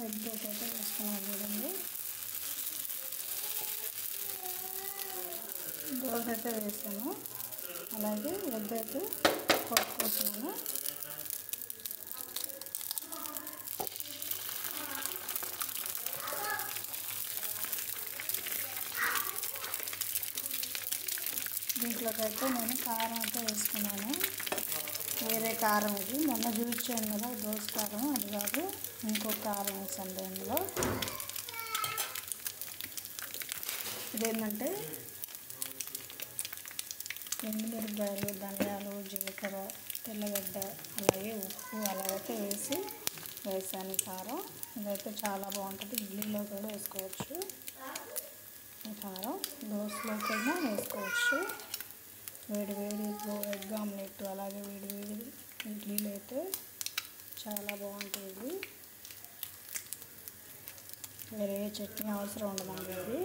Egg అయితే వేసుకున్నాను చూడండి. దోశ అయితే వేసాను, అలాగే ఎగ్ అయితే కొట్టుకుంటున్నాను. దీంట్లోకి అయితే నేను కారం అయితే వేసుకున్నాను. వేరే కారం ఇది మొన్న చూపించాను కదా దోశ కారం, అది కాదు, ఇంకో కారం వేసాను దీనిలో. ఇదేంటంటే ఎండుమిరపకాయలు, ధనియాలు, జీలకర్ర, తెల్లగడ్డ, అలాగే ఉప్పు అలాగైతే వేసాను కారం. ఇదైతే చాలా బాగుంటుంది, ఇడ్లీలో కూడా వేసుకోవచ్చు. ఈ కారం దోశలోకైనా వేసుకోవచ్చు. వేడి వేడి ఎగ్ ఆమ్లెట్, అలాగే వేడి వేడి ఇడ్లీలు అయితే చాలా బాగుంటుంది. వేరే చట్నీ అవసరం ఉండదండి. ఇది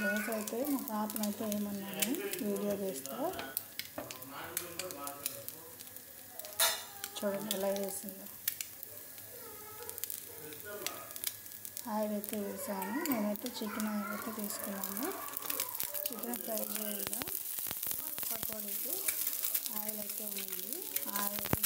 దోశ అయితే మా పాపనైతే ఏమన్నాను వీడియో తీస్తా, చూడండి ఎలా వేసిందో. ఆయిల్ అయితే వేసాను, నేనైతే చికెన్ ఆయిల్ అయితే తీసుకున్నాను. చికెన్ ఫ్రై చేయాలి పకోడీకి ఆయిల్ అయితే ఉంది, ఆయిల్ అయితే